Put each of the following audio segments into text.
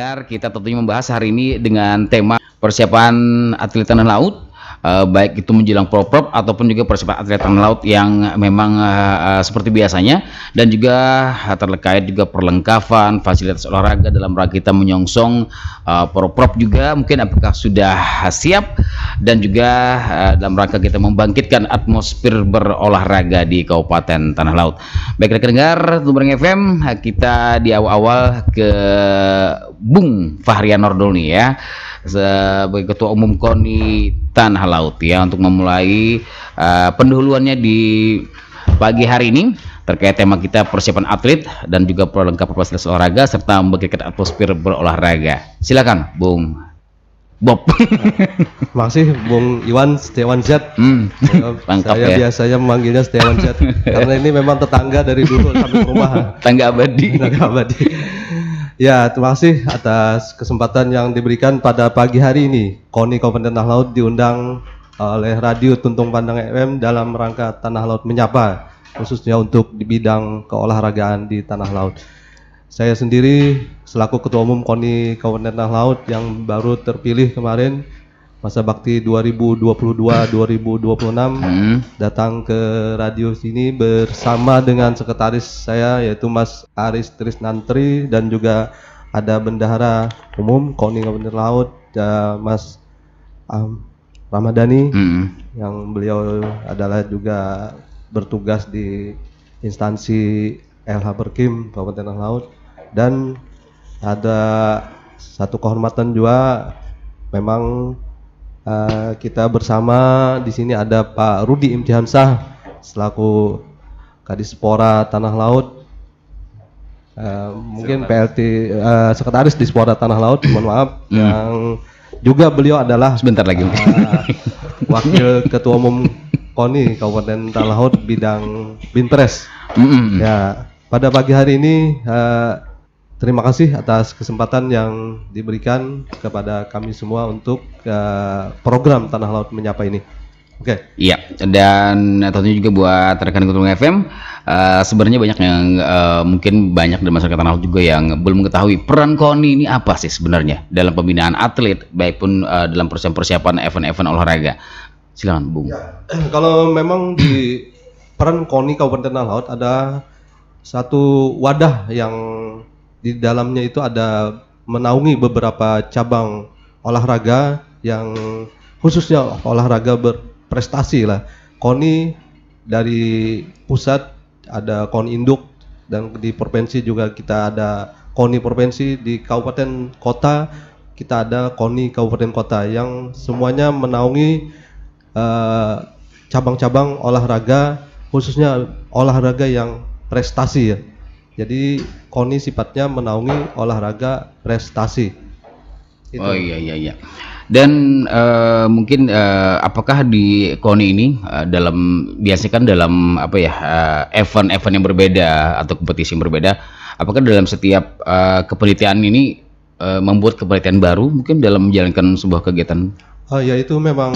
pendengar, kita tentunya membahas hari ini dengan tema persiapan atlet tanah laut, baik itu menjelang Pro-Prop ataupun juga persiapan atlet tanah laut yang memang seperti biasanya, dan juga terkait juga perlengkapan fasilitas olahraga dalam rangka kita menyongsong Pro-Prop juga mungkin apakah sudah siap, dan juga dalam rangka kita membangkitkan atmosfer berolahraga di Kabupaten Tanah Laut. Baik rekan dengar Tumbareng FM, kita di awal-awal ke Bung Fahrian Nordol nih ya, sebagai Ketua Umum KONI Tanah Laut ya, untuk memulai pendahuluannya di pagi hari ini terkait tema kita persiapan atlet dan juga perlengkapan fasilitas olahraga serta membangkitkan atmosfer berolahraga. Silakan Bung Bob. Makasih Bung Iwan Setiawan Z. Saya ya. biasanya memanggilnya Setiawan Z karena ini memang tetangga dari dulu sampai rumah. Tangga abadi. Tangga abadi. Ya, terima kasih atas kesempatan yang diberikan pada pagi hari ini. KONI Kabupaten Tanah Laut diundang oleh Radio Tuntung Pandang FM dalam rangka Tanah Laut Menyapa, khususnya untuk di bidang keolahragaan di Tanah Laut. Saya sendiri selaku Ketua Umum KONI Kabupaten Tanah Laut yang baru terpilih kemarin masa bakti 2022-2026 datang ke radio sini bersama dengan sekretaris saya yaitu Mas Aris Trisnantri, dan juga ada Bendahara Umum KONI Kabupaten Tanah Laut Mas Ramadhani yang beliau adalah juga bertugas di instansi LH Berkim Kabupaten Tanah Laut. Dan ada satu kehormatan juga, memang kita bersama di sini ada Pak Rudi Imtihansah selaku Kadispora Tanah Laut, mungkin PLT sekretaris di Spora Tanah Laut, mohon maaf, yang juga beliau adalah sebentar lagi Wakil Ketua Umum KONI Kabupaten Tanah Laut bidang Binpres. Ya, pada pagi hari ini terima kasih atas kesempatan yang diberikan kepada kami semua untuk program Tanah Laut Menyapa ini. Oke. Iya, dan tentunya juga buat rekan Tumbareng FM, sebenarnya banyak yang mungkin banyak dari masyarakat Tanah Laut juga yang belum mengetahui peran KONI ini apa sih sebenarnya dalam pembinaan atlet, baik pun dalam persiapan event-event olahraga. Silakan Bung. Ya, kalau memang di peran KONI Kabupaten Tanah Laut ada satu wadah yang di dalamnya itu ada menaungi beberapa cabang olahraga yang khususnya olahraga berprestasi lah. KONI dari pusat ada KONI induk, dan di provinsi juga kita ada KONI provinsi, di kabupaten kota kita ada KONI kabupaten kota yang semuanya menaungi cabang-cabang olahraga, khususnya olahraga yang prestasi ya. Jadi KONI sifatnya menaungi olahraga prestasi. Itu. Oh iya. Dan mungkin apakah di KONI ini biasanya kan dalam apa ya, event-event yang berbeda atau kompetisi yang berbeda, apakah dalam setiap kepanitiaan ini membuat kepanitiaan baru mungkin dalam menjalankan sebuah kegiatan? Oh ya, itu memang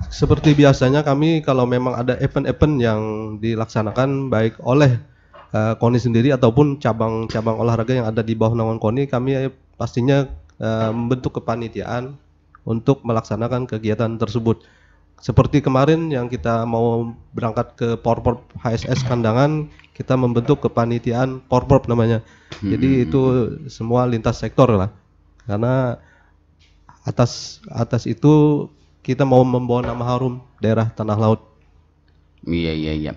seperti biasanya kami kalau memang ada event-event yang dilaksanakan baik oleh KONI sendiri ataupun cabang-cabang olahraga yang ada di bawah naungan KONI, kami pastinya membentuk kepanitiaan untuk melaksanakan kegiatan tersebut. Seperti kemarin yang kita mau berangkat ke Porprov HSS Kandangan, kita membentuk kepanitiaan Porprov namanya. Jadi itu semua lintas sektor lah. Karena atas itu kita mau membawa nama harum daerah Tanah Laut. Iya.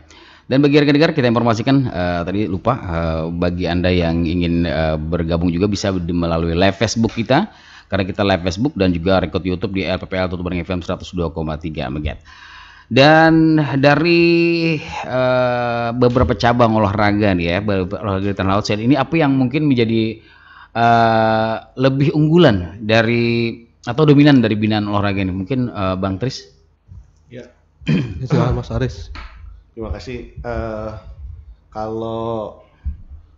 Dan bagi rekan-rekan kita informasikan tadi lupa, bagi Anda yang ingin bergabung juga bisa melalui live Facebook kita, karena kita live Facebook dan juga record YouTube di LPPL Tumbareng FM 102,3 MHz. Dan dari beberapa cabang olahraga nih ya, olahraga di Tanah Laut saat ini, apa yang mungkin menjadi lebih unggulan dari atau dominan dari binaan olahraga ini? Mungkin Bang Tris? Ya, silakan Mas Aris. Terima kasih. Kalau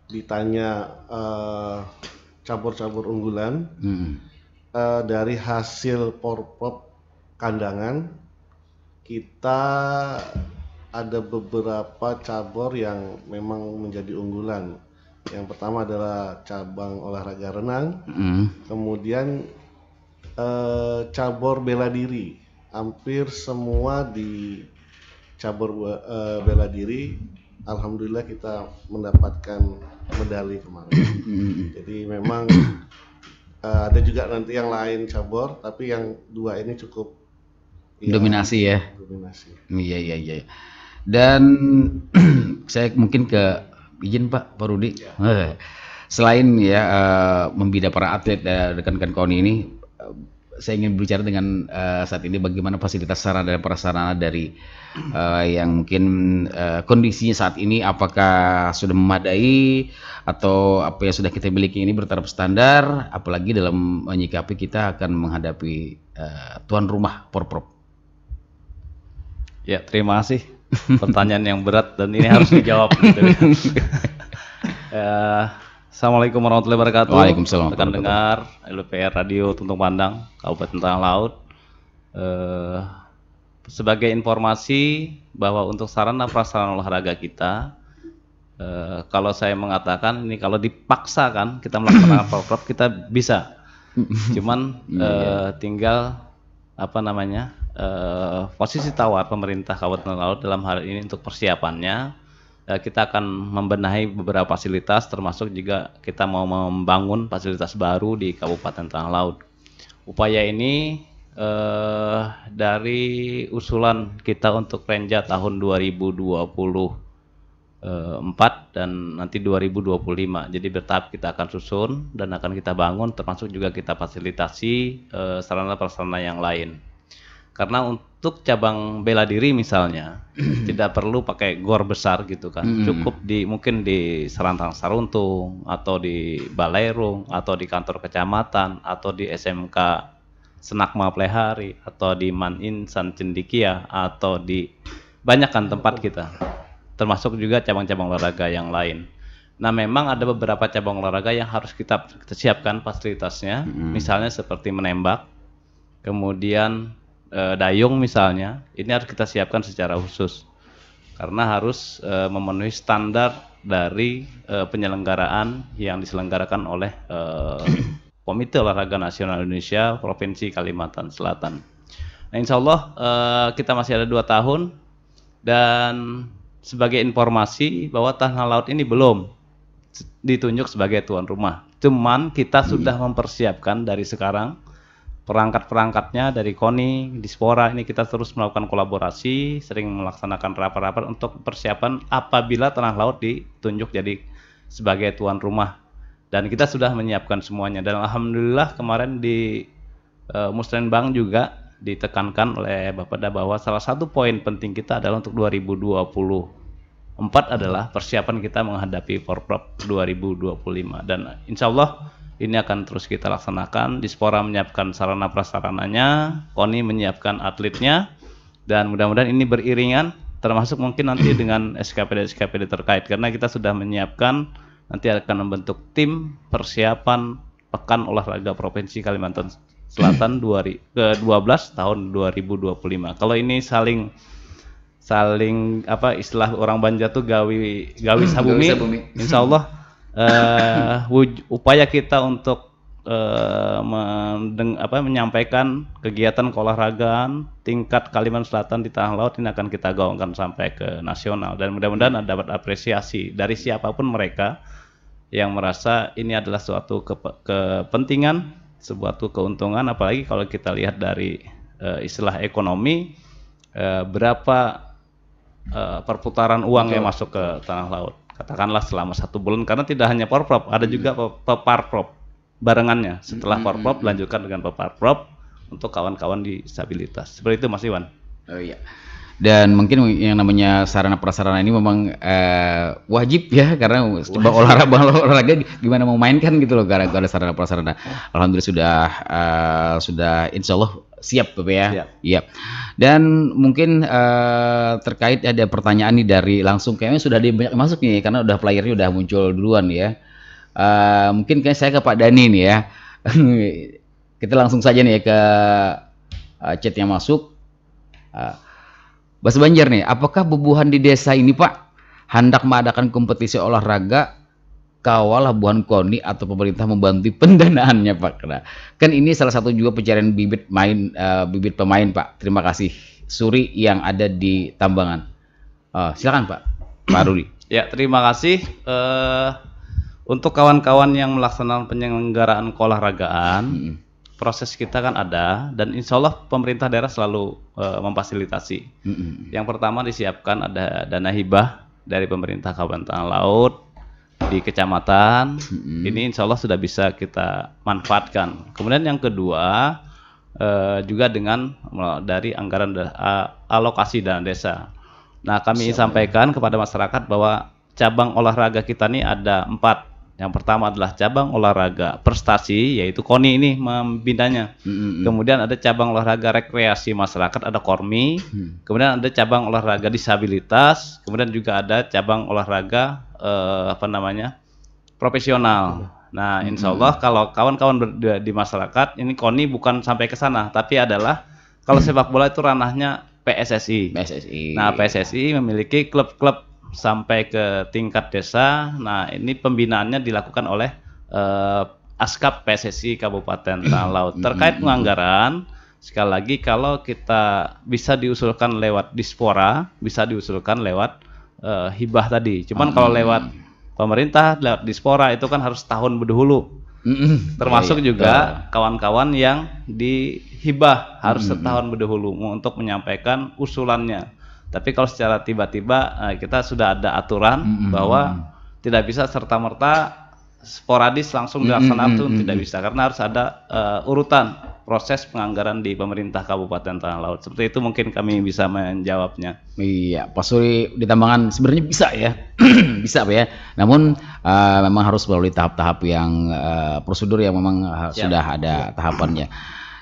ditanya cabur-cabur unggulan, dari hasil Porprov Kandangan, kita ada beberapa cabur yang memang menjadi unggulan. Yang pertama adalah cabang olahraga renang, kemudian cabur bela diri. Hampir semua di cabur bela diri, alhamdulillah kita mendapatkan medali kemarin. Jadi memang ada juga nanti yang lain cabur, tapi yang dua ini cukup dominasi ya. Dominasi. Iya. Dan saya mungkin izin Pak Rudi. Selain ya membina para atlet rekan-rekan KONI ini, saya ingin bicara dengan saat ini bagaimana fasilitas sarana dan prasarana dari yang mungkin kondisinya saat ini, apakah sudah memadai atau apa yang sudah kita miliki ini bertaraf standar, apalagi dalam menyikapi kita akan menghadapi tuan rumah Porprov. Ya, terima kasih. Pertanyaan yang berat dan ini harus dijawab. Gitu. Assalamualaikum warahmatullahi wabarakatuh. Waalaikumsalam. Rekan dengar LPR Radio Tuntung Pandang Kabupaten Tanah Laut. Sebagai informasi bahwa untuk sarana prasarana olahraga kita, kalau saya mengatakan ini kalau dipaksakan kita melaksanakan Porprov kita bisa. Cuman tinggal posisi tawar pemerintah Kabupaten Tanah Laut dalam hal ini untuk persiapannya. Kita akan membenahi beberapa fasilitas, termasuk juga kita mau membangun fasilitas baru di Kabupaten Tanah Laut. Upaya ini dari usulan kita untuk Renja tahun 2024 dan nanti 2025. Jadi bertahap kita akan susun dan akan kita bangun, termasuk juga kita fasilitasi sarana-prasarana yang lain. Karena untuk cabang bela diri misalnya tidak perlu pakai gor besar gitu kan, cukup mungkin di Serantang Saruntung atau di Balairung atau di kantor kecamatan atau di SMK Senakma Plehari atau di Man Insan Cendikia atau di banyak kan tempat kita, termasuk juga cabang-cabang olahraga yang lain. Nah memang ada beberapa cabang olahraga yang harus kita siapkan fasilitasnya, misalnya seperti menembak, kemudian dayung misalnya, ini harus kita siapkan secara khusus karena harus memenuhi standar dari penyelenggaraan yang diselenggarakan oleh Komite Olahraga Nasional Indonesia Provinsi Kalimantan Selatan. Nah insya Allah kita masih ada 2 tahun dan sebagai informasi bahwa Tanah Laut ini belum ditunjuk sebagai tuan rumah, cuman kita sudah mempersiapkan dari sekarang. Perangkat-perangkatnya dari KONI, Dispora ini kita terus melakukan kolaborasi, sering melaksanakan rapat-rapat untuk persiapan apabila Tanah Laut ditunjuk jadi sebagai tuan rumah. Dan kita sudah menyiapkan semuanya. Dan alhamdulillah kemarin di Musrenbang juga ditekankan oleh Bapeda bahwa salah satu poin penting kita adalah untuk 2024 adalah persiapan kita menghadapi Porprov 2025. Dan insya Allah ini akan terus kita laksanakan. Dispora menyiapkan sarana prasarananya, KONI menyiapkan atletnya, dan mudah-mudahan ini beriringan, termasuk mungkin nanti dengan SKPD terkait, karena kita sudah menyiapkan nanti akan membentuk tim persiapan Pekan Olahraga Provinsi Kalimantan Selatan ke-12 tahun 2025. Kalau ini saling istilah orang Banja tuh gawi sabumi. Insya Allah upaya kita untuk menyampaikan kegiatan keolahragaan tingkat Kalimantan Selatan di Tanah Laut ini akan kita gaungkan sampai ke nasional, dan mudah-mudahan dapat apresiasi dari siapapun mereka yang merasa ini adalah suatu kepentingan, suatu keuntungan, apalagi kalau kita lihat dari istilah ekonomi, berapa perputaran uang yang masuk ke Tanah Laut. Katakanlah selama 1 bulan, karena tidak hanya Porprov, ada juga Peparprov barengannya. Setelah Porprov lanjutkan dengan Peparprov untuk kawan-kawan disabilitas. Seperti itu Mas Iwan. Oh iya. Dan mungkin yang namanya sarana prasarana ini memang wajib ya, karena olahraga gimana mau mainkan gitu loh, karena ada sarana prasarana. Alhamdulillah sudah insya Allah siap Bapak ya. Iya. Dan mungkin terkait ada pertanyaan nih dari langsung, kayaknya sudah ada banyak masuk nih karena udah playernya udah muncul duluan ya. Mungkin kayak saya ke Pak Dani nih ya. Kita langsung saja nih ke chat yang masuk. Bas Banjar nih, apakah bubuhan di desa ini Pak hendak mengadakan kompetisi olahraga kawal Labuhan KONI atau pemerintah membantu pendanaannya Pak? Kan ini salah satu juga pencarian bibit pemain Pak. Terima kasih Suri yang ada di Tambangan. Silakan Pak Rudi. Ya, terima kasih. Untuk kawan-kawan yang melaksanakan penyelenggaraan keolahragaan, proses kita kan ada, dan insya Allah pemerintah daerah selalu memfasilitasi. Yang pertama disiapkan ada dana hibah dari pemerintah Kabupaten Tanah Laut di kecamatan. Ini insya Allah sudah bisa kita manfaatkan. Kemudian yang kedua juga dengan dari anggaran alokasi dana desa. Nah, kami sampaikan kepada masyarakat bahwa cabang olahraga kita ini ada 4. Yang pertama adalah cabang olahraga prestasi, yaitu KONI ini membinanya. Kemudian ada cabang olahraga rekreasi masyarakat, ada KORMI. Kemudian ada cabang olahraga disabilitas. Kemudian juga ada cabang olahraga profesional. Nah, insya Allah kalau kawan-kawan di masyarakat, ini KONI bukan sampai ke sana, tapi adalah kalau sepak bola itu ranahnya PSSI. Nah, PSSI memiliki klub-klub sampai ke tingkat desa. Nah, ini pembinaannya dilakukan oleh Askap PSSI Kabupaten Tanah Laut. Terkait penganggaran, sekali lagi kalau kita bisa diusulkan lewat Dispora, bisa diusulkan lewat hibah tadi. Cuman kalau lewat pemerintah, lewat Dispora itu kan harus tahun berdahulu. Termasuk juga kawan-kawan yang dihibah harus setahun berdahulu untuk menyampaikan usulannya. Tapi kalau secara tiba-tiba kita sudah ada aturan bahwa tidak bisa serta-merta sporadis langsung dilaksanakan, itu tidak bisa, karena harus ada urutan proses penganggaran di pemerintah Kabupaten Tanah Laut. Seperti itu mungkin kami bisa menjawabnya. Iya, Pak Suri di Tambangan sebenarnya bisa ya, bisa Pak ya. Namun memang harus melalui tahap-tahap yang prosedur yang memang sudah ada tahapannya.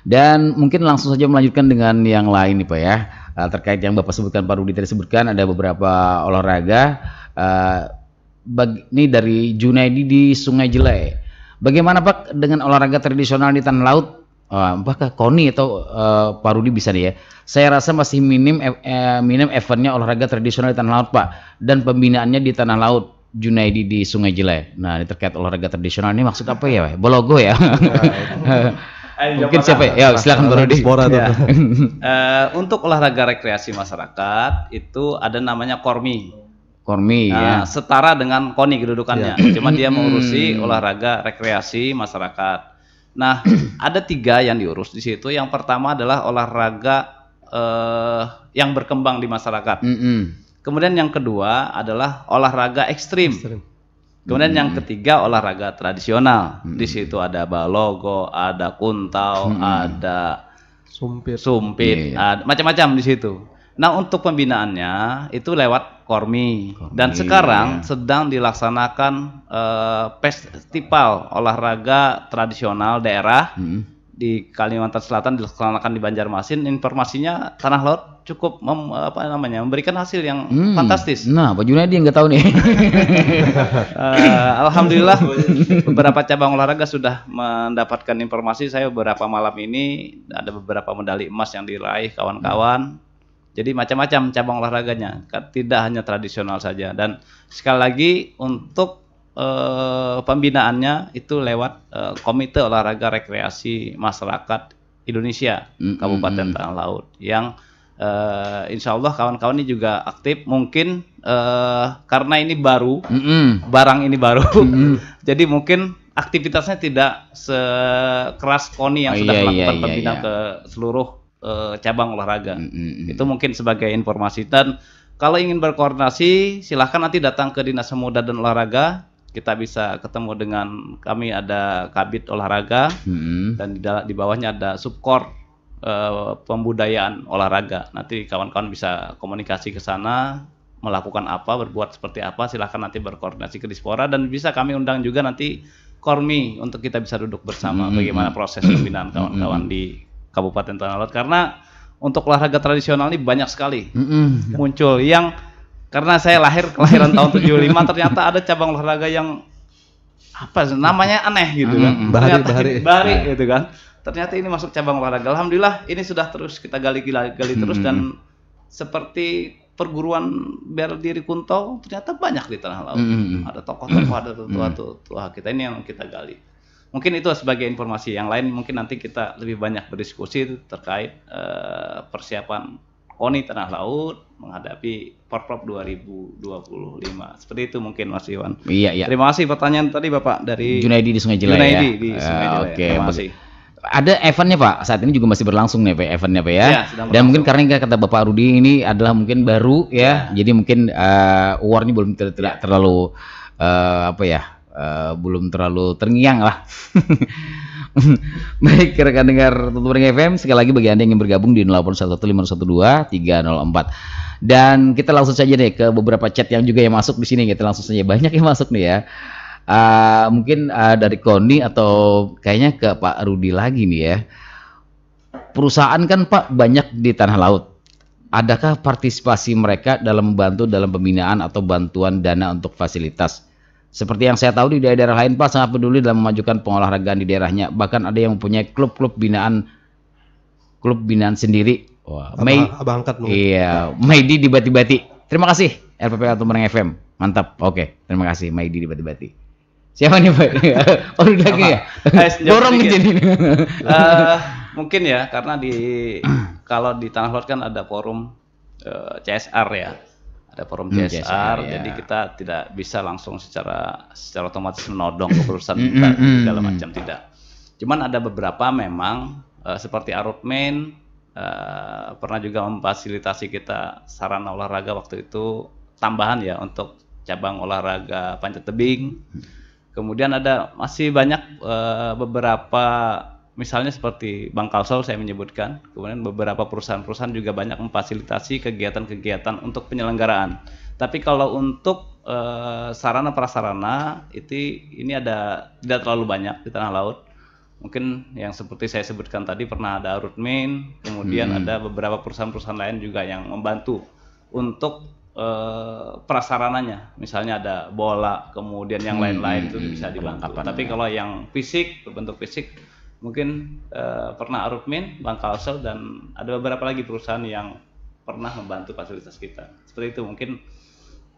Dan mungkin langsung saja melanjutkan dengan yang lain nih Pak ya. Terkait yang Bapak sebutkan, Pak Rudi tadi sebutkan ada beberapa olahraga. Ini dari Junaidi di Sungai Jelai. Bagaimana Pak dengan olahraga tradisional di tanah laut? Apakah KONI atau Pak Rudi bisa nih ya? Saya rasa masih minim eventnya olahraga tradisional di tanah laut Pak. Dan pembinaannya di tanah laut Junaidi di Sungai Jelai. Nah, ini terkait olahraga tradisional ini maksud apa ya Pak? Bologo ya? Mungkin siapa ya? Silakan Pak Rudi. Untuk olahraga rekreasi masyarakat itu ada namanya KORMI. Ya. Setara dengan KONI kedudukannya. Cuma dia mengurusi olahraga rekreasi masyarakat. Nah, ada 3 yang diurus di situ. Yang pertama adalah olahraga yang berkembang di masyarakat. Kemudian yang kedua adalah olahraga ekstrim. Kemudian yang ketiga olahraga tradisional. Di situ ada balogo, ada kuntau, ada sumpit, ada macam-macam di situ. Nah, untuk pembinaannya itu lewat KORMI. Dan sekarang sedang dilaksanakan festival olahraga tradisional daerah di Kalimantan Selatan, dilaksanakan di Banjarmasin. Informasinya Tanah Laut cukup memberikan hasil yang fantastis. Nah, Pak Junaidi yang nggak tahu nih. Alhamdulillah beberapa cabang olahraga sudah mendapatkan informasi. Saya beberapa malam ini ada beberapa medali emas yang diraih kawan-kawan. Jadi macam-macam cabang olahraganya, tidak hanya tradisional saja. Dan sekali lagi untuk pembinaannya itu lewat Komite Olahraga Rekreasi Masyarakat Indonesia Kabupaten Tanah Laut yang insya Allah kawan-kawan ini juga aktif. Mungkin karena ini baru, barang ini baru, jadi mungkin aktivitasnya tidak sekeras KONI yang sudah melakukan pembinaan ke seluruh cabang olahraga. Itu mungkin sebagai informasi. Dan kalau ingin berkoordinasi, silahkan nanti datang ke Dinas Pemuda dan Olahraga. Kita bisa ketemu dengan kami, ada Kabid Olahraga, dan di bawahnya ada Subkor Pembudayaan Olahraga. Nanti kawan-kawan bisa komunikasi ke sana, melakukan apa, berbuat seperti apa. Silahkan nanti berkoordinasi ke Dispora, dan bisa kami undang juga nanti KORMI untuk kita bisa duduk bersama bagaimana proses pembinaan kawan-kawan di Kabupaten Tanah Laut. Karena untuk olahraga tradisional ini banyak sekali muncul yang, karena saya kelahiran tahun 75, ternyata ada cabang olahraga yang apa namanya aneh gitu kan. Bahari gitu kan. Ternyata ini masuk cabang olahraga. Alhamdulillah ini sudah terus kita gali terus, dan seperti perguruan bela diri Kunto ternyata banyak di Tanah Laut. Ada tokoh-tokoh, ada tua kita ini yang kita gali. Mungkin itu sebagai informasi. Yang lain mungkin nanti kita lebih banyak berdiskusi terkait persiapan KONI Tanah Laut menghadapi Porprov 2025. Seperti itu mungkin Mas Iwan. Iya, iya. Terima kasih pertanyaan tadi Bapak dari Junaidi di Sungai Jelaya. Junaidi di Sungai Jelaya. Oke, Terima kasih. ada eventnya Pak, saat ini juga masih berlangsung nih Pak, eventnya Pak ya. Ya, sedang Dan mungkin karena kata Bapak Rudi ini adalah mungkin baru ya, jadi mungkin awardnya belum tidak terlalu belum terlalu terngiang lah. Baik, rekan dengar Tutup Ring FM, sekali lagi bagi Anda yang ingin bergabung di 081512-304. Dan kita langsung saja deh ke beberapa chat yang juga yang masuk di sini, kita langsung saja, banyak yang masuk nih ya. Mungkin dari KONI atau kayaknya ke Pak Rudi lagi nih ya. Perusahaan kan Pak banyak di Tanah Laut. Adakah partisipasi mereka dalam membantu dalam pembinaan atau bantuan dana untuk fasilitas? Seperti yang saya tahu di daerah lain Pak sangat peduli dalam memajukan pengolahragaan di daerahnya. Bahkan ada yang mempunyai klub binaan sendiri. Wah, Abang angkat mungkin. Iya, Maidi di Bati-Bati. Terima kasih RPPK Tutup Ring FM. Mantap. Oke, terima kasih Maidi di Bati-Bati. Siapa nih Pak? Oh, udah lagi ya? Dorong jadi. Mungkin ya, karena kalau di Tanah Laut kan ada forum CSR ya. Ada forum CSR, ya. jadi kita tidak bisa langsung secara otomatis menodong ke perusahaan segala macam, tidak. Cuman ada beberapa memang seperti Arutmain pernah juga memfasilitasi kita sarana olahraga waktu itu tambahan ya untuk cabang olahraga panjat tebing. Kemudian ada masih banyak beberapa misalnya seperti Bang Kalsel saya menyebutkan, kemudian beberapa perusahaan-perusahaan juga banyak memfasilitasi kegiatan-kegiatan untuk penyelenggaraan. Tapi kalau untuk sarana prasarana ini tidak terlalu banyak di Tanah Laut. Mungkin yang seperti saya sebutkan tadi pernah ada Arutmain, kemudian ada beberapa perusahaan-perusahaan lain juga yang membantu untuk prasarananya. Misalnya ada bola, kemudian yang lain-lain itu bisa dibantu. Tapi kalau yang fisik, berbentuk fisik, mungkin pernah Arutmain, Bang Kalsel, dan ada beberapa lagi perusahaan yang pernah membantu fasilitas kita. Seperti itu mungkin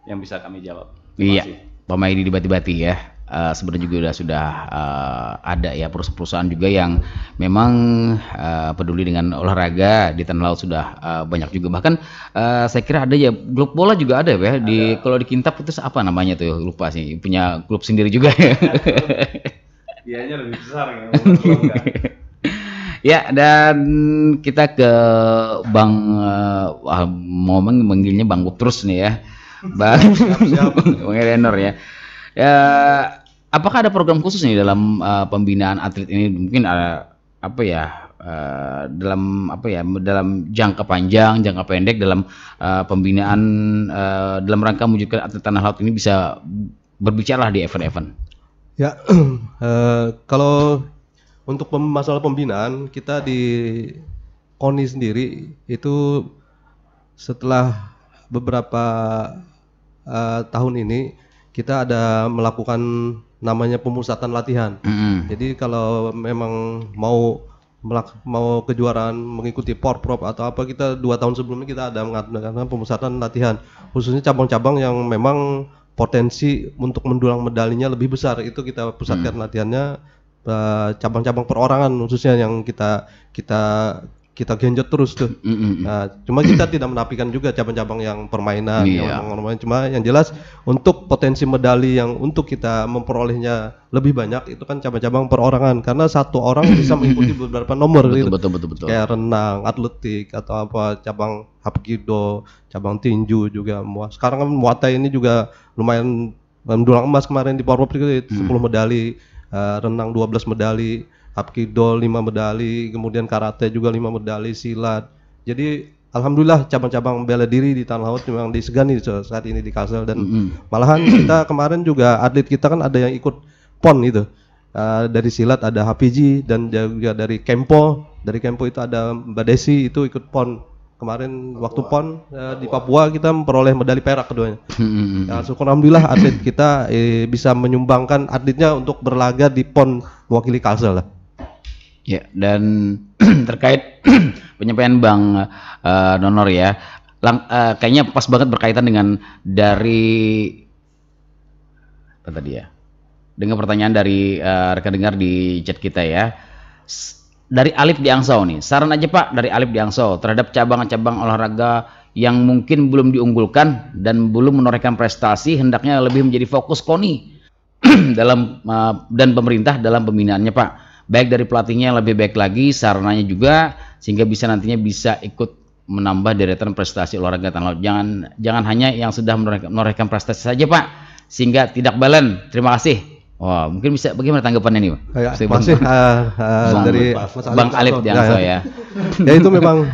yang bisa kami jawab. Terima kasih. Pak Maidi di Bati-Bati ya. Sebenarnya juga sudah ada ya perusahaan juga yang memang peduli dengan olahraga di Tanah Laut sudah banyak juga. Bahkan saya kira ada ya klub bola juga ada ya. Kalau di Kintab itu apa namanya tuh, lupa sih, punya klub sendiri juga ya. Biayanya lebih besar ya. Ya, dan kita ke Bang mau manggilnya Bang Bob terus nih ya. Bang Bang Elenor ya. Apakah ada program khusus nih dalam pembinaan atlet ini? Mungkin ada dalam jangka panjang, jangka pendek dalam pembinaan dalam rangka mewujudkan atlet Tanah Laut ini bisa berbicara di event-event. Ya, kalau untuk masalah pembinaan kita di KONI sendiri itu setelah beberapa tahun ini kita ada melakukan namanya pemusatan latihan. Jadi kalau memang mau kejuaraan mengikuti Porprov atau apa, kita 2 tahun sebelumnya kita ada mengadakan pemusatan latihan, khususnya cabang-cabang yang memang potensi untuk mendulang medalinya lebih besar, itu kita pusatkan latihannya, cabang-cabang perorangan khususnya yang kita genjot terus tuh. Nah, cuma kita tidak menafikan juga cabang-cabang yang permainan, cuma yang jelas untuk potensi medali yang untuk kita memperolehnya lebih banyak itu kan cabang-cabang perorangan, karena satu orang bisa mengikuti beberapa nomor. Betul. Kayak renang, atletik atau apa, cabang hapkido, cabang tinju juga. Sekarang kan Muay Thai ini juga lumayan mendulang emas kemarin di Porprov itu 10 medali, renang 12 medali, hapkido 5 medali, kemudian karate juga 5 medali, silat. Jadi alhamdulillah cabang-cabang bela diri di Tanah Laut memang disegani saat ini di Kalsel, dan malahan kita kemarin juga atlet kita kan ada yang ikut PON itu. Dari silat ada Hapiji, dan juga dari Kempo. Dari Kempo itu ada Mbak Desi itu ikut PON. Kemarin waktu PON di Papua kita memperoleh medali perak keduanya. Ya, syukur alhamdulillah atlet kita bisa menyumbangkan atletnya untuk berlaga di PON mewakili Kalsel lah. Ya, dan terkait penyampaian Bang Nonor ya, kayaknya pas banget berkaitan dengan dari apa tadi ya? Dengan pertanyaan dari rekan dengar di chat kita ya. Dari Alif di Angsau nih, saran aja Pak dari Alif di Angsau terhadap cabang-cabang olahraga yang mungkin belum diunggulkan dan belum menorehkan prestasi, hendaknya lebih menjadi fokus KONI dalam dan pemerintah dalam pembinaannya Pak. Baik dari pelatihnya lebih baik lagi, sarananya juga sehingga bisa nantinya bisa ikut menambah deretan prestasi olahraga tanah laut. Jangan hanya yang sudah menorehkan prestasi saja Pak, sehingga tidak balen. Terima kasih. Wah, mungkin bisa bagaimana tanggapannya nih, Pak? Masih dari Bang Alif di Angsau ya. Ya itu memang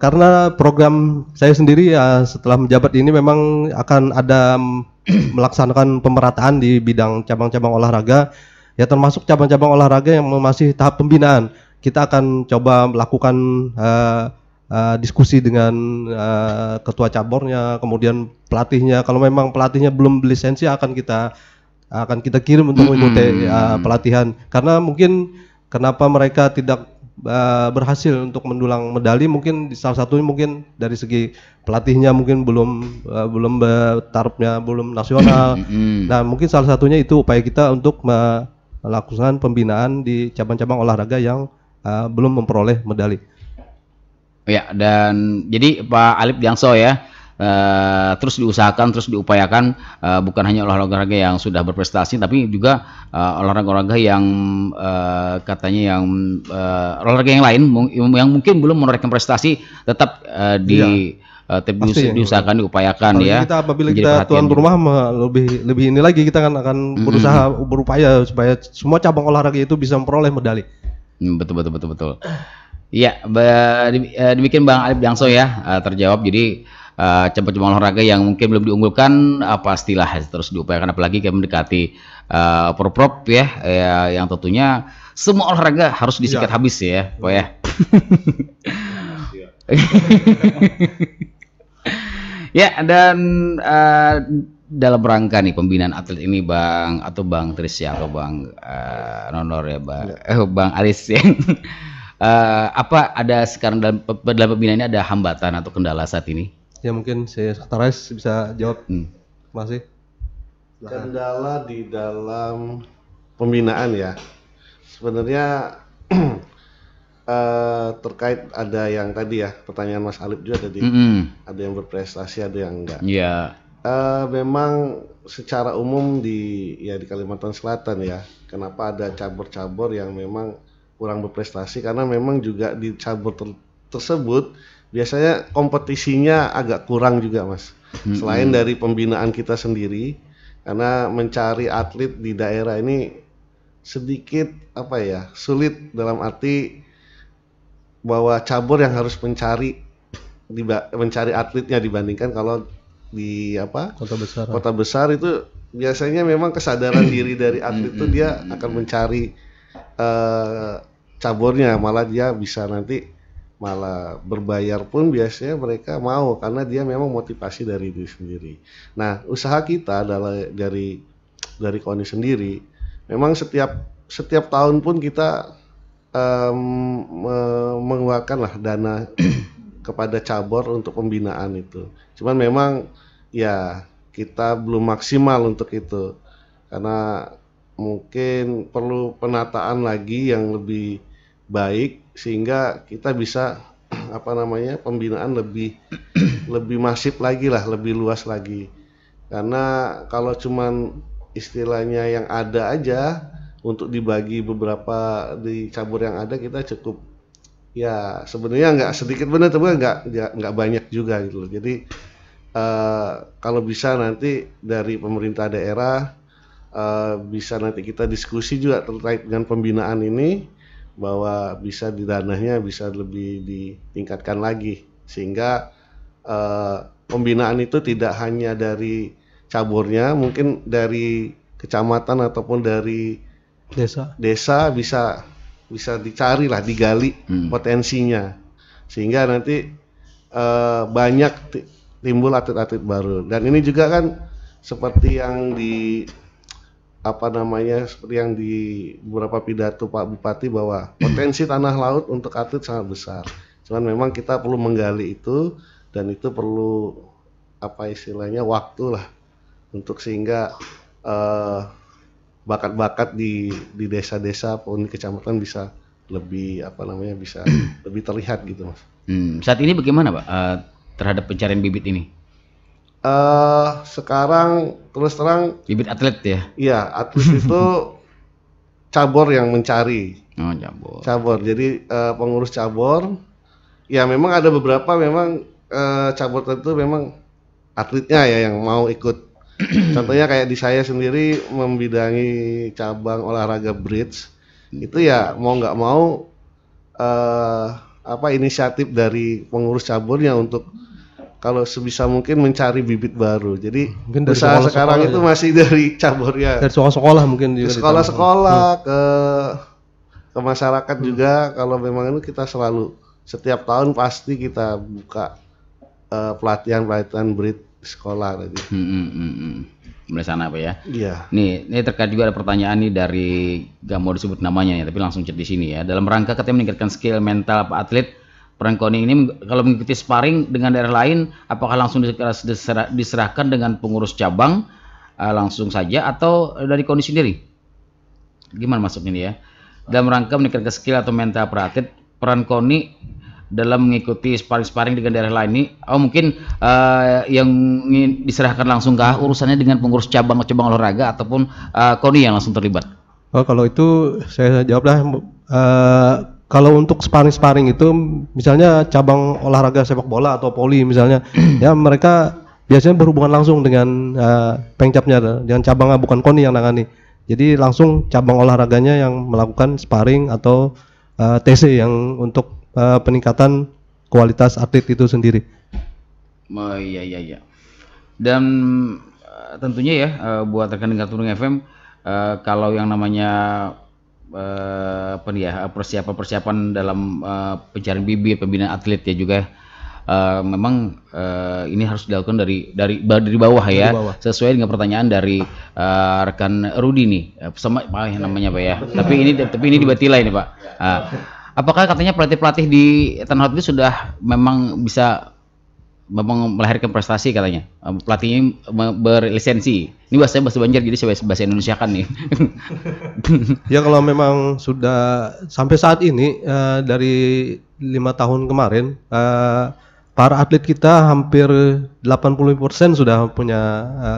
karena program saya sendiri ya setelah menjabat ini memang akan ada melaksanakan pemerataan di bidang cabang-cabang olahraga ya, termasuk cabang-cabang olahraga yang masih tahap pembinaan. Kita akan coba melakukan diskusi dengan ketua cabornya, kemudian pelatihnya. Kalau memang pelatihnya belum berlisensi akan kita kirim untuk mengikuti pelatihan, karena mungkin kenapa mereka tidak berhasil untuk mendulang medali, mungkin salah satunya mungkin dari segi pelatihnya mungkin belum tarafnya belum nasional. Nah mungkin salah satunya itu upaya kita untuk melakukan pembinaan di cabang-cabang olahraga yang belum memperoleh medali. Ya, dan jadi Pak Alif di Angsau ya, terus diusahakan, terus diupayakan, bukan hanya olahraga yang sudah berprestasi, tapi juga olahraga yang katanya yang olahraga yang lain yang mungkin belum menorehkan prestasi, tetap diusahakan, diupayakan ya. Apabila kita tuan rumah lebih ini lagi, kita akan berusaha berupaya supaya semua cabang olahraga itu bisa memperoleh medali. Betul. Iya, demikian Bang Alif di Angsau ya, terjawab. Jadi cabang-cabang olahraga yang mungkin belum diunggulkan pastilah terus diupayakan, apalagi kayak mendekati Porprov ya, yang tentunya semua olahraga harus disikat habis ya, Pak ya. Ya, dan dalam rangka nih pembinaan atlet ini Bang Tris ya, atau Bang Nonor ya, Bang Aris ya. Apa ada sekarang dalam pembinaan ini ada hambatan atau kendala saat ini? Ya mungkin saya Sekretaris bisa jawab. Masih kendala di dalam pembinaan ya, sebenarnya terkait ada yang tadi ya pertanyaan Mas Alif juga tadi, ada yang berprestasi, ada yang enggak. Iya. Memang secara umum di Kalimantan Selatan ya, kenapa ada cabur-cabur yang memang kurang berprestasi, karena memang juga di cabur tersebut biasanya kompetisinya agak kurang juga Mas. Selain dari pembinaan kita sendiri, karena mencari atlet di daerah ini sedikit sulit, dalam arti bahwa cabur yang harus mencari atletnya dibandingkan kalau di kota besar itu biasanya memang kesadaran diri dari atlet itu dia akan mencari caburnya, malah dia bisa nanti malah berbayar pun biasanya mereka mau, karena dia memang motivasi dari diri sendiri. Nah, usaha kita adalah dari KONI sendiri, memang setiap tahun pun kita mengeluarkanlah dana kepada cabur untuk pembinaan itu. Cuman memang ya kita belum maksimal untuk itu, karena mungkin perlu penataan lagi yang lebih baik sehingga kita bisa pembinaan lebih masif lagi lah, lebih luas lagi. Karena kalau cuman istilahnya yang ada aja untuk dibagi beberapa di cabur yang ada, kita cukup ya sebenarnya nggak sedikit benar, tapi nggak banyak juga gitu loh. Jadi kalau bisa nanti dari pemerintah daerah bisa nanti kita diskusi juga terkait dengan pembinaan ini, bahwa bisa dananya bisa lebih ditingkatkan lagi, sehingga pembinaan itu tidak hanya dari caburnya, mungkin dari kecamatan ataupun dari desa bisa dicari lah, digali potensinya, sehingga nanti banyak timbul atlet-atlet baru. Dan ini juga kan seperti yang seperti yang di beberapa pidato Pak Bupati, bahwa potensi tanah laut untuk atlet sangat besar. Cuman memang kita perlu menggali itu dan itu perlu apa istilahnya waktu lah untuk sehingga bakat-bakat di desa-desa pun di kecamatan bisa lebih apa namanya bisa lebih terlihat gitu Mas. Saat ini bagaimana Pak terhadap pencarian bibit ini? Sekarang terus terang Bibit atlet ya? iya atlet itu cabur yang mencari. Oh, cabur. Cabur. Jadi pengurus cabur ya memang ada beberapa memang cabur tertentu memang atletnya ya yang mau ikut. Contohnya kayak di saya sendiri membidangi cabang olahraga bridge itu ya mau nggak mau apa inisiatif dari pengurus caburnya untuk kalau sebisa mungkin mencari bibit baru. Jadi Mungkin dari usaha sekolah-sekolah sekarang itu ya? masih dari caburnya. Dari sekolah mungkin Ke juga sekolah-sekolah ke masyarakat juga kalau memang itu kita selalu setiap tahun pasti kita buka pelatihan bridge di sekolah tadi. Mulai sana Pak ya. Iya. Nih, ini terkait juga ada pertanyaan nih dari gak mau disebut namanya ya, tapi langsung chat di sini ya. Dalam rangka katanya meningkatkan skill mental Pak atlet, peran KONI ini kalau mengikuti sparring dengan daerah lain, apakah langsung diserahkan dengan pengurus cabang langsung saja atau dari KONI sendiri? Gimana maksudnya ini ya? Dalam rangka meningkatkan skill atau mental para atlet, peran KONI dalam mengikuti sparring dengan daerah lain ini, mungkin yang ingin diserahkan langsung kah urusannya dengan pengurus cabang olahraga ataupun KONI yang langsung terlibat? Oh, kalau itu saya jawab lah. Kalau untuk sparring itu misalnya cabang olahraga sepak bola atau voli misalnya, ya mereka biasanya berhubungan langsung dengan pengcapnya, dengan cabangnya bukan KONI yang nangani. Jadi langsung cabang olahraganya yang melakukan sparring atau TC yang untuk peningkatan kualitas atlet itu sendiri. Oh iya. Dan tentunya ya buat rekan dengar Tudung FM, kalau yang namanya persiapan dalam pencarian bibit, pembinaan atlet ya juga memang ini harus dilakukan dari bawah ya, sesuai dengan pertanyaan dari rekan Rudi nih, sama apa yang namanya Pak ya. Tapi ini di Batila ini Pak. Apakah katanya pelatih-pelatih di Tanah Lot itu sudah memang bisa melahirkan prestasi katanya, pelatihnya berlisensi. Ini bahasa Banjar jadi saya bahasa Indonesia kan nih. Ya kalau memang sudah sampai saat ini dari 5 tahun kemarin para atlet kita hampir 80% sudah punya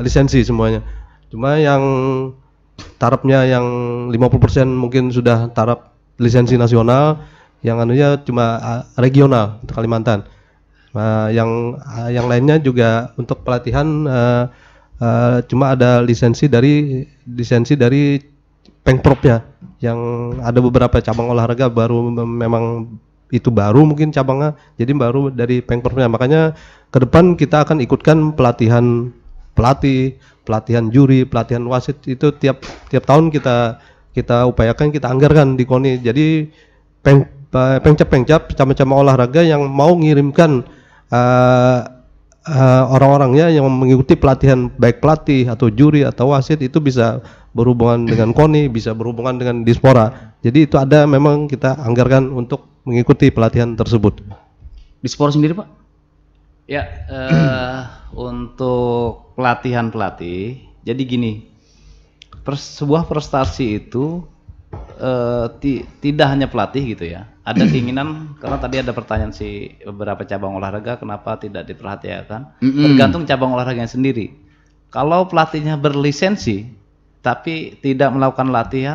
lisensi semuanya. Cuma yang tarafnya yang 50% mungkin sudah taraf lisensi nasional, yang anunya cuma regional untuk Kalimantan. Yang lainnya juga untuk pelatihan cuma ada lisensi dari Pengpropnya, yang ada beberapa cabang olahraga baru memang itu baru mungkin cabangnya, jadi baru dari Pengpropnya. Makanya ke depan kita akan ikutkan pelatihan pelatih, pelatihan juri, pelatihan wasit itu tiap tahun kita upayakan, kita anggarkan di KONI. Jadi pengcap cabang-cabang olahraga yang mau ngirimkan orang-orangnya yang mengikuti pelatihan, baik pelatih atau juri atau wasit, itu bisa berhubungan dengan KONI, bisa berhubungan dengan Dispora. Jadi itu ada memang kita anggarkan untuk mengikuti pelatihan tersebut. Dispora sendiri Pak? Ya, untuk pelatihan-pelatih, jadi gini, sebuah prestasi itu tidak hanya pelatih gitu ya. Ada keinginan, karena tadi ada pertanyaan si beberapa cabang olahraga kenapa tidak diperhatikan. Tergantung cabang olahraganya sendiri. Kalau pelatihnya berlisensi tapi tidak melakukan latihan,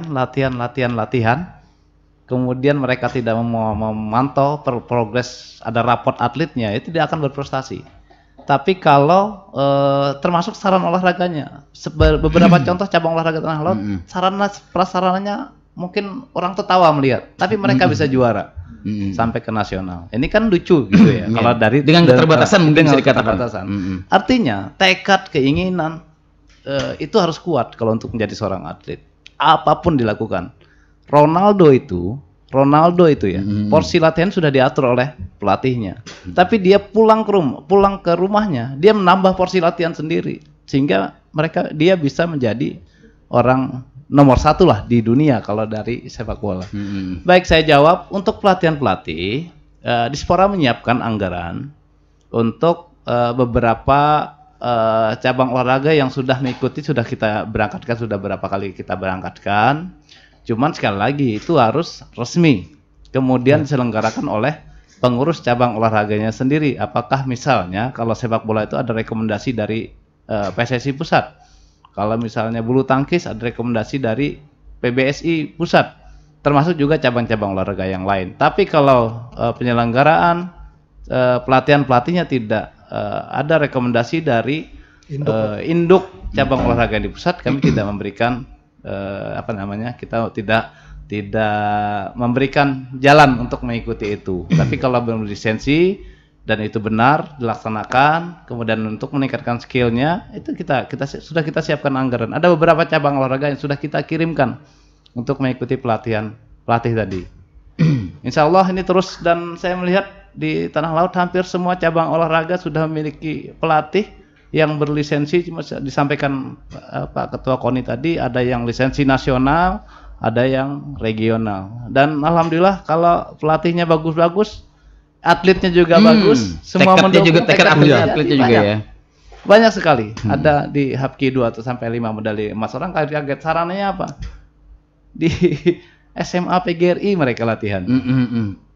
kemudian mereka tidak memantau progres, ada raport atletnya, itu tidak akan berprestasi. Tapi kalau termasuk sarana olahraganya, beberapa contoh cabang olahraga Tanah Lot, sarana prasarananya mungkin orang tertawa melihat, tapi mereka bisa juara sampai ke nasional. Ini kan lucu gitu ya. Kalau dari dengan keterbatasan mungkin bisa dikatakan. Artinya tekad, keinginan itu harus kuat kalau untuk menjadi seorang atlet. Apapun dilakukan. Ronaldo itu ya, porsi latihan sudah diatur oleh pelatihnya. Tapi dia pulang ke rumahnya, dia menambah porsi latihan sendiri, sehingga dia bisa menjadi orang nomor 1 lah di dunia kalau dari sepak bola. Baik, saya jawab untuk pelatihan pelatih, Dispora menyiapkan anggaran untuk beberapa cabang olahraga yang sudah mengikuti, sudah kita berangkatkan, sudah berapa kali kita berangkatkan. Cuman sekali lagi itu harus resmi, kemudian diselenggarakan oleh pengurus cabang olahraganya sendiri. Apakah misalnya kalau sepak bola itu ada rekomendasi dari PSSI pusat, kalau misalnya bulu tangkis ada rekomendasi dari PBSI pusat, termasuk juga cabang-cabang olahraga yang lain. Tapi kalau penyelenggaraan pelatihan-pelatihnya tidak ada rekomendasi dari induk cabang olahraga di pusat, kami tidak memberikan kita tidak memberikan jalan untuk mengikuti itu. Tapi kalau belum lisensi dan itu benar dilaksanakan, kemudian untuk meningkatkan skillnya itu sudah kita siapkan anggaran. Ada beberapa cabang olahraga yang sudah kita kirimkan untuk mengikuti pelatih tadi. Insya Allah ini terus, dan saya melihat di Tanah Laut hampir semua cabang olahraga sudah memiliki pelatih yang berlisensi. Cuma disampaikan Pak Ketua KONI tadi, ada yang lisensi nasional, ada yang regional, dan alhamdulillah kalau pelatihnya bagus-bagus, atletnya juga bagus, semua mendukung. Tekad atletnya juga ya. Banyak sekali. Ada di HAPKI 2 sampai 5 medali emas. Orang kaget, sarananya apa? Di SMA PGRI mereka latihan.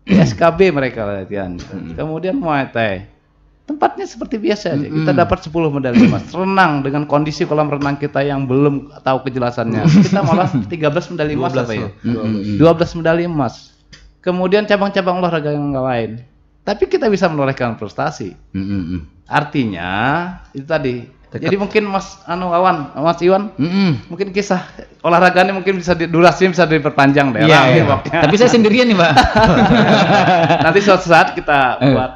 Di SKB mereka latihan. Kemudian Muay Thai. Tempatnya seperti biasa aja. Kita dapat 10 medali emas. Renang dengan kondisi kolam renang kita yang belum tahu kejelasannya. Kita malah 13 medali emas apa ya? 12 medali emas. Kemudian cabang-cabang olahraga yang lain. Tapi kita bisa menorehkan prestasi. Artinya itu tadi. Jadi mungkin Mas Iwan, mungkin kisah olahraganya mungkin durasinya bisa diperpanjang deh. Iya. Tapi saya sendirian nih, Pak. Nanti suatu saat kita buat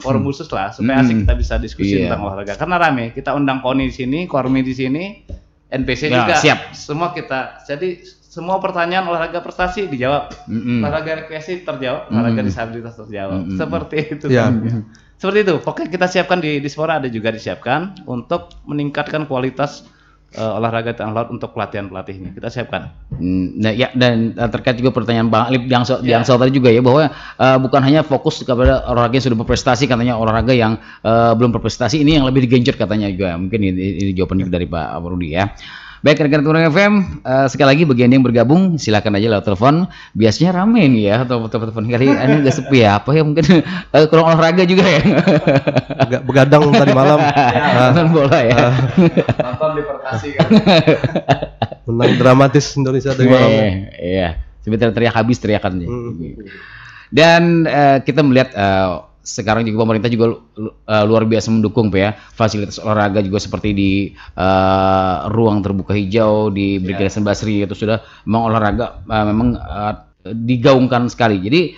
forum khusus lah supaya asik kita bisa diskusi tentang olahraga. Karena rame, kita undang KONI di sini, Kormi di sini, NPC juga. Siap. Semua kita. Jadi semua pertanyaan olahraga prestasi dijawab. Olahraga rekreasi terjawab, olahraga disabilitas terjawab. Seperti itu. Seperti itu. Pokoknya kita siapkan di Dispora, ada juga disiapkan untuk meningkatkan kualitas olahraga Tanah Laut untuk pelatihan-pelatihnya. Kita siapkan. Nah, ya, dan terkait juga pertanyaan Bang Alip yang tadi juga ya, bahwa bukan hanya fokus kepada olahraga yang sudah berprestasi, katanya olahraga yang belum berprestasi ini yang lebih digenjot katanya juga. Mungkin ini jawaban juga dari Pak Rudi ya. Baik, rekan-rekan Turang FM, sekali lagi bagi Anda yang bergabung silakan aja lewat telepon. Biasanya rame nih ya, atau telepon kali ini agak sepi ya. Apa ya, mungkin kurang olahraga juga ya. Agak begadang tadi malam. Nonton bola ya. Nonton di Perkasi kan. Menang dramatis Indonesia tadi malam. Iya. Sebentar teriak habis teriakannya. Dan kita melihat sekarang juga pemerintah juga luar biasa mendukung Pak ya, fasilitas olahraga juga seperti di ruang terbuka hijau di Brigade Hasan Basri, itu sudah memang olahraga memang digaungkan sekali. Jadi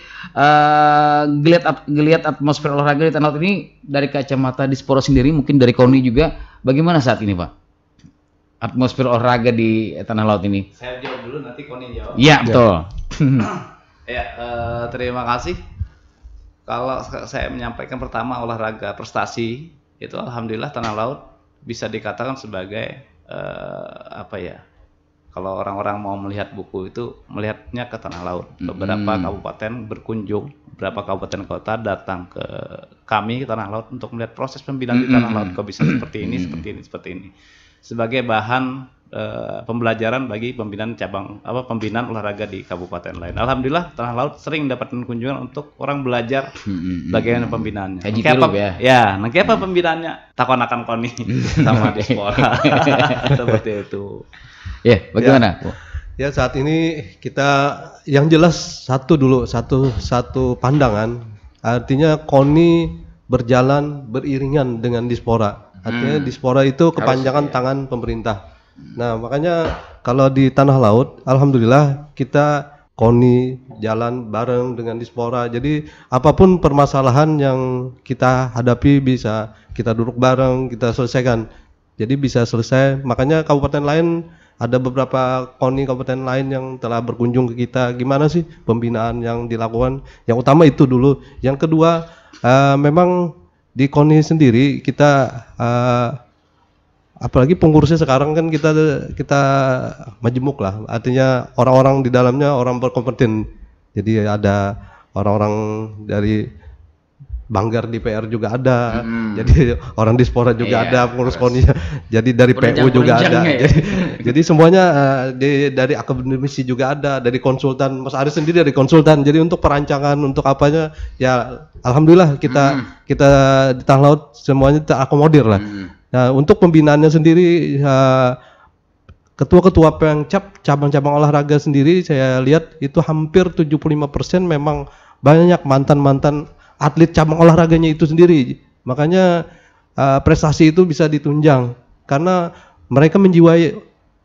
geliat atmosfer olahraga di Tanah Laut ini dari kacamata Dispora sendiri, mungkin dari KONI juga, bagaimana saat ini Pak atmosfer olahraga di Tanah Laut ini? Saya jawab dulu, nanti KONI jawab. Iya betul. Terima kasih. Kalau saya menyampaikan pertama olahraga prestasi, itu alhamdulillah Tanah Laut bisa dikatakan sebagai kalau orang-orang mau melihat buku itu melihatnya ke Tanah Laut. Beberapa kabupaten berkunjung, beberapa kabupaten kota datang ke kami ke Tanah Laut untuk melihat proses pembinaan di Tanah Laut, kok bisa seperti ini, seperti ini. Sebagai bahan pembelajaran bagi pembinaan pembinaan olahraga di kabupaten lain. Alhamdulillah Tanah Laut sering dapat kunjungan untuk orang belajar bagaimana pembinaannya. Nanti apa pembinaannya? Takonakan KONI sama Dispora. Seperti itu. Ya, bagaimana? Ya, saat ini kita yang jelas satu pandangan, artinya KONI berjalan beriringan dengan Dispora. Artinya Dispora itu kepanjangan tangan pemerintah. Nah, makanya kalau di Tanah Laut, alhamdulillah kita KONI jalan bareng dengan Dispora. Jadi apapun permasalahan yang kita hadapi bisa kita duduk bareng, kita selesaikan. Jadi bisa selesai. Makanya kabupaten lain, ada beberapa KONI kabupaten lain yang telah berkunjung ke kita. Gimana sih pembinaan yang dilakukan? Yang utama itu dulu. Yang kedua, memang di KONI sendiri kita apalagi pengurusnya sekarang kan kita majemuk lah, artinya orang-orang di dalamnya orang berkompeten. Jadi ada orang-orang dari Banggar di PR juga ada, jadi orang dispora juga Iya, ada, pengurus KONI, jadi dari PU juga ada, Penunjang-penunjangnya ya. jadi semuanya dari akademisi juga ada, dari konsultan, Mas Aris sendiri dari konsultan, jadi untuk perancangan untuk apanya ya alhamdulillah kita di Tanah Laut semuanya terakomodir lah. Nah, untuk pembinaannya sendiri ketua-ketua Pemcap cabang-cabang olahraga sendiri saya lihat itu hampir 75% memang banyak mantan-mantan atlet cabang olahraganya itu sendiri. Makanya prestasi itu bisa ditunjang karena mereka menjiwai.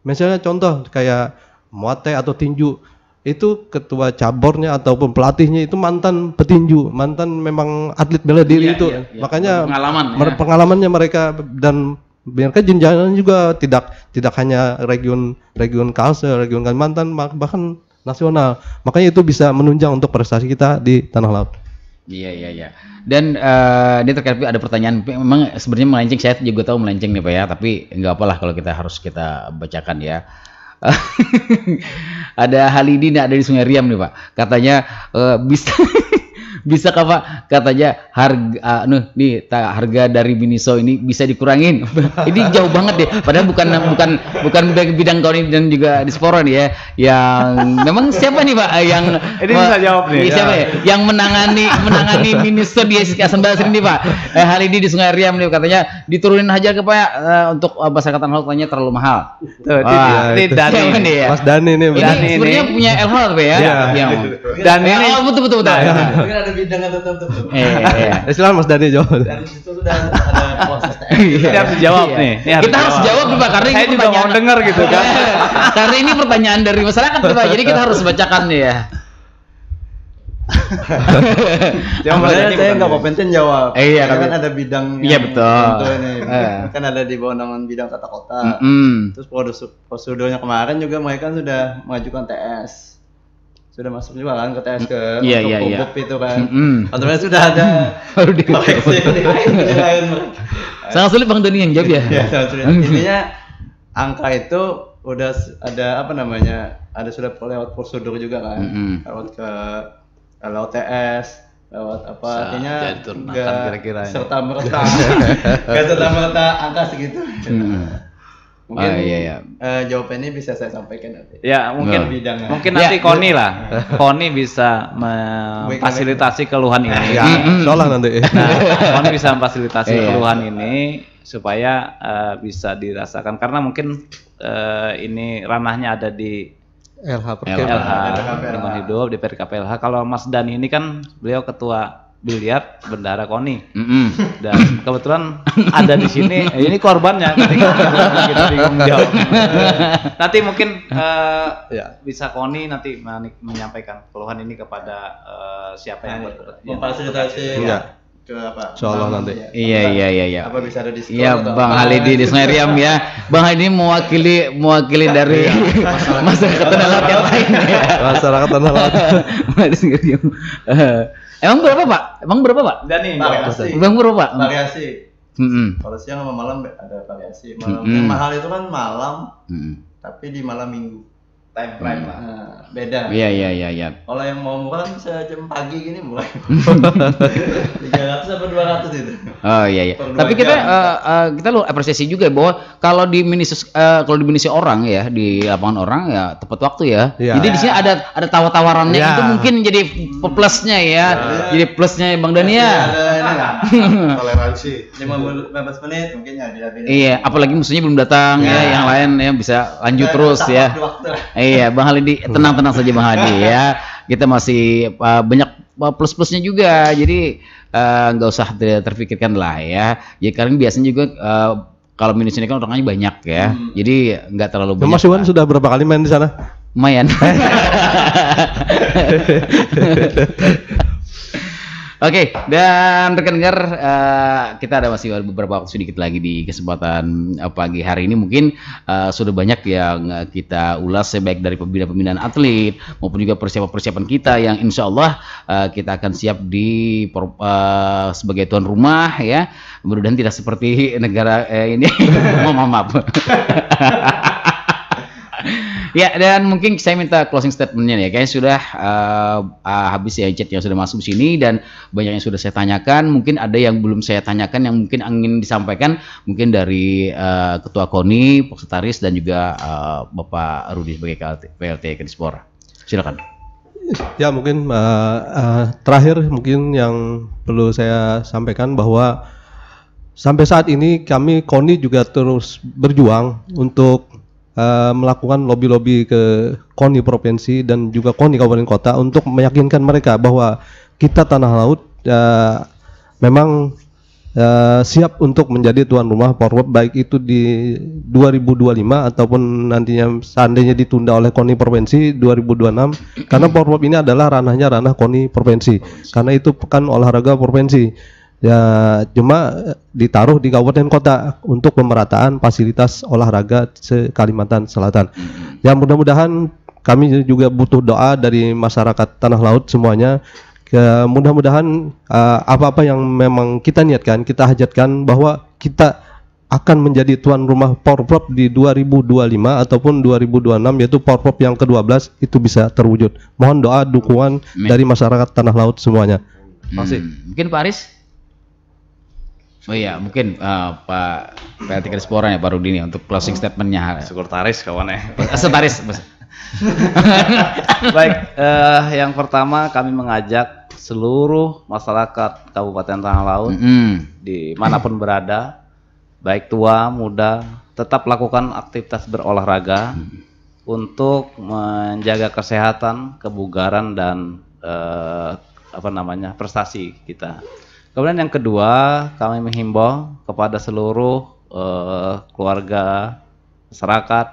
Misalnya contoh kayak Muay Thai atau tinju, itu ketua cabornya ataupun pelatihnya itu mantan petinju, mantan memang atlet bela diri itu. Makanya pengalamannya mereka dan mereka jenjangnya juga tidak hanya region Kalsel, region Kalimantan, bahkan nasional. Makanya itu bisa menunjang untuk prestasi kita di Tanah Laut. Iya. Dan ini terkait ada pertanyaan, memang sebenarnya melenceng, saya juga tahu melenceng nih Pak ya, tapi nggak apalah kalau kita bacakan ya. Ada Halidin ada di Sungai Riam nih Pak, katanya bisa Pak katanya harga dari Biniso ini bisa dikurangin. Ini jauh banget deh, padahal bukan bidang KONI dan juga Dispora nih ya. Yang memang siapa nih Pak yang ini bisa jawab nih. Siapa ya? Yang menangani Biniso di Asan Basri ini Pak. Halidi di Sungai Riam nih katanya diturunin aja ke Pak untuk masyarakat Tanah Laut tanya terlalu mahal. Tuh, Dani. Ya. Mas Dani nih. Ini sebenarnya punya LH Pak ya. Yang Dan ini betul. Bidang tertentu. Silakan Mas Dani jawab. Dan di situ sudah ada proses ini harus dijawab nih. Kita harus jawab nih Pak, karena saya ini juga mau dengar gitu kan. Karena ini pertanyaan dari masyarakat Pak, jadi kita harus bacakan nih ya. Sebenarnya saya nggak kompeten jawab. Iya, karena kan ada bidang. Iya betul. Ini. Kan ada di bawah naungan bidang tata kota. Terus prosedurnya kemarin juga mereka sudah mengajukan TS. Sudah masuk juga kan ke TS ke Kubuk itu kan. Otomatis sudah ada koreksi sangat sulit Bang Doni yang jawab ya. Iya, sangat sulit. Intinya angka itu udah ada ada sudah lewat prosedur juga kan. Lewat TS, lewat apa artinya enggak serta merta angka segitu. Mungkin jawabannya bisa saya sampaikan nanti. Ya mungkin nanti KONI lah. KONI bisa memfasilitasi keluhan ini. Soalnya nanti. Nah, KONI bisa memfasilitasi keluhan ini supaya bisa dirasakan karena mungkin ini ranahnya ada di LH Lingkungan Hidup di PRKPLH. Kalau Mas Dani ini kan beliau ketua biliar bendahara KONI dan kebetulan ada di sini ini korbannya kita bingung jawab. Nanti mungkin bisa KONI nanti menyampaikan keluhan ini kepada siapa yang memfasilitasi ke apa? Insyaallah nanti. Iya. Apa bisa ada diskon? Iya, Bang Halidi di Sungai Riam ya. Bang Halidi mewakili dari masyarakat Tanah Laut yang lain ya. Masyarakat Tanah Laut. Di Sungai Riam. Emang berapa Pak? Dani, variasi. Bang berapa Pak? Variasi. Kalau siang sama malam ada variasi. Malam yang mahal itu kan malam, tapi di malam minggu. Time frame lah. Beda. Iya. Kalau yang mau murah bisa jam pagi gini mulai 300 sampai 200 itu. Oh iya. Tapi kita lo apresiasi juga bahwa kalau di Minisi orang ya, di lapangan orang ya tepat waktu ya. Jadi di sini ada tawar-tawarannya itu mungkin jadi plusnya ya. Jadi plusnya Bang Dani ya. Toleransi. 15 menit mungkin ya. Iya, apalagi musuhnya belum datang ya, yang lain ya bisa lanjut terus ya. Iya, Bang Halidi tenang saja Bang Hadi ya. Kita masih banyak plus-plusnya juga. Jadi nggak usah terpikirkan lah ya. Ya karena biasanya juga kalau minus ini kan orangnya banyak ya. Jadi nggak terlalu banyak. Mas Iwan sudah berapa kali main di sana? Lumayan. Oke, dan rekan dengar kita ada masih beberapa waktu sedikit lagi di kesempatan pagi hari ini. Mungkin sudah banyak yang kita ulas baik dari pembinaan atlet maupun juga persiapan kita yang insya Allah kita akan siap di sebagai tuan rumah ya. Mudah-mudahan tidak seperti negara ini. Maaf. Ya, dan mungkin saya minta closing statement-nya ya. Kayaknya sudah habis ya chat yang sudah masuk di sini dan banyak yang sudah saya tanyakan. Mungkin ada yang belum saya tanyakan yang mungkin ingin disampaikan mungkin dari Ketua KONI, Sekretaris dan juga Bapak Rudi sebagai PLT Kadispora. Silakan. Ya mungkin terakhir mungkin yang perlu saya sampaikan bahwa sampai saat ini kami KONI juga terus berjuang untuk melakukan lobby-lobby ke KONI provinsi dan juga KONI kabupaten kota untuk meyakinkan mereka bahwa kita tanah laut memang siap untuk menjadi tuan rumah Porprov, baik itu di 2025 ataupun nantinya seandainya ditunda oleh KONI provinsi 2026, karena Porprov ini adalah ranahnya ranah KONI provinsi, karena itu pekan olahraga provinsi. Ya cuma ditaruh di kabupaten kota untuk pemerataan fasilitas olahraga se-Kalimantan Selatan. Ya mudah-mudahan kami juga butuh doa dari masyarakat tanah laut semuanya. Mudah-mudahan apa-apa yang memang kita niatkan, kita hajatkan bahwa kita akan menjadi tuan rumah Porprov di 2025 ataupun 2026, yaitu Porprov yang ke-12 itu bisa terwujud. Mohon doa dukungan dari masyarakat tanah laut semuanya. Terima kasih. Mungkin Pak Aris? Oh iya, mungkin Pak PLT Kadispora ya Pak Rudi nih untuk closing statement-nya. Sekretaris kawan ya. Sekretaris. Baik, yang pertama kami mengajak seluruh masyarakat Kabupaten Tanah Laut dimanapun berada, baik tua, muda, tetap lakukan aktivitas berolahraga untuk menjaga kesehatan, kebugaran dan prestasi kita. Kemudian yang kedua, kami menghimbau kepada seluruh keluarga masyarakat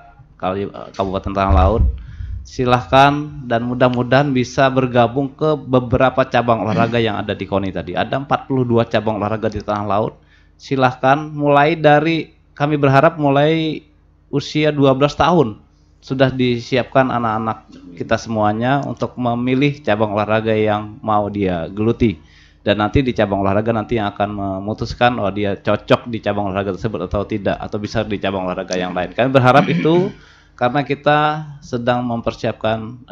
Kabupaten Tanah Laut, silahkan dan mudah-mudahan bisa bergabung ke beberapa cabang olahraga yang ada di KONI tadi. Ada 42 cabang olahraga di Tanah Laut. Silahkan mulai dari, kami berharap mulai usia 12 tahun sudah disiapkan anak-anak kita semuanya untuk memilih cabang olahraga yang mau dia geluti. Dan nanti di cabang olahraga nanti yang akan memutuskan oh dia cocok di cabang olahraga tersebut atau tidak, atau bisa di cabang olahraga yang lain. Kami berharap itu karena kita sedang mempersiapkan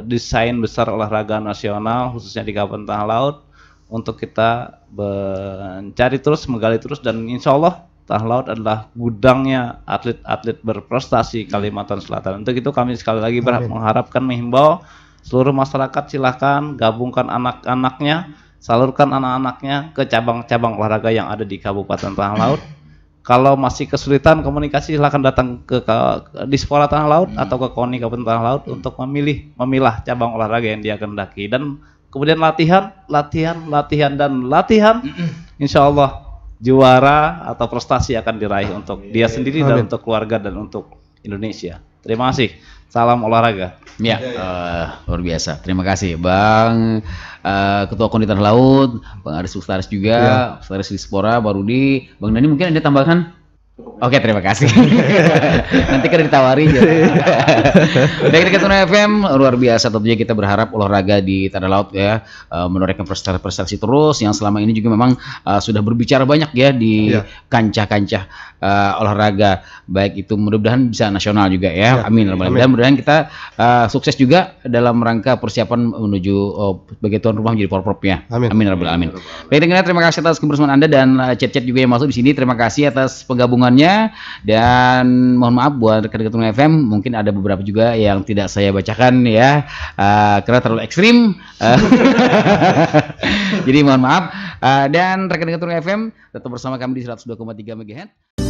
desain besar olahraga nasional khususnya di Kabupaten Tanah Laut untuk kita mencari terus, menggali terus, dan insya Allah Tanah Laut adalah gudangnya atlet-atlet berprestasi Kalimantan Selatan. Untuk itu kami sekali lagi mengharapkan, menghimbau seluruh masyarakat silahkan gabungkan anak-anaknya, salurkan anak-anaknya ke cabang-cabang olahraga yang ada di Kabupaten Tanah Laut. Kalau masih kesulitan komunikasi, silahkan datang ke Dispora Tanah Laut atau ke KONI Kabupaten Tanah Laut untuk memilah cabang olahraga yang dia kehendaki. Dan kemudian latihan. Insya Allah juara atau prestasi akan diraih untuk dia sendiri dan untuk keluarga dan untuk Indonesia. Terima kasih. Salam olahraga. Ya, luar biasa. Terima kasih Bang Ketua KONI Tanah Laut, Bang Aris Sekretaris juga, Sekretaris Dispora, Pak Rudi, Bang Dani mungkin ada tambahan? Oke, terima kasih. Nanti kan ditawari. Dari Ketua FM luar biasa, tentunya kita berharap olahraga di Tanah Laut ya menorehkan prestasi terus yang selama ini juga memang sudah berbicara banyak ya di kancah-kancah olahraga, baik itu mudah-mudahan bisa nasional juga ya. Amin. Mudah-mudahan kita sukses juga dalam rangka persiapan menuju sebagai tuan rumah menjadi Porprovnya. Amin. Amin. Baik, terima kasih atas kebersamaan Anda dan chat-chat juga yang masuk di sini. Terima kasih atas penggabungan dan mohon maaf buat rekan-rekan FM mungkin ada beberapa juga yang tidak saya bacakan ya karena terlalu ekstrim. Jadi mohon maaf dan rekan-rekan FM tetap bersama kami di 102,3 MHz.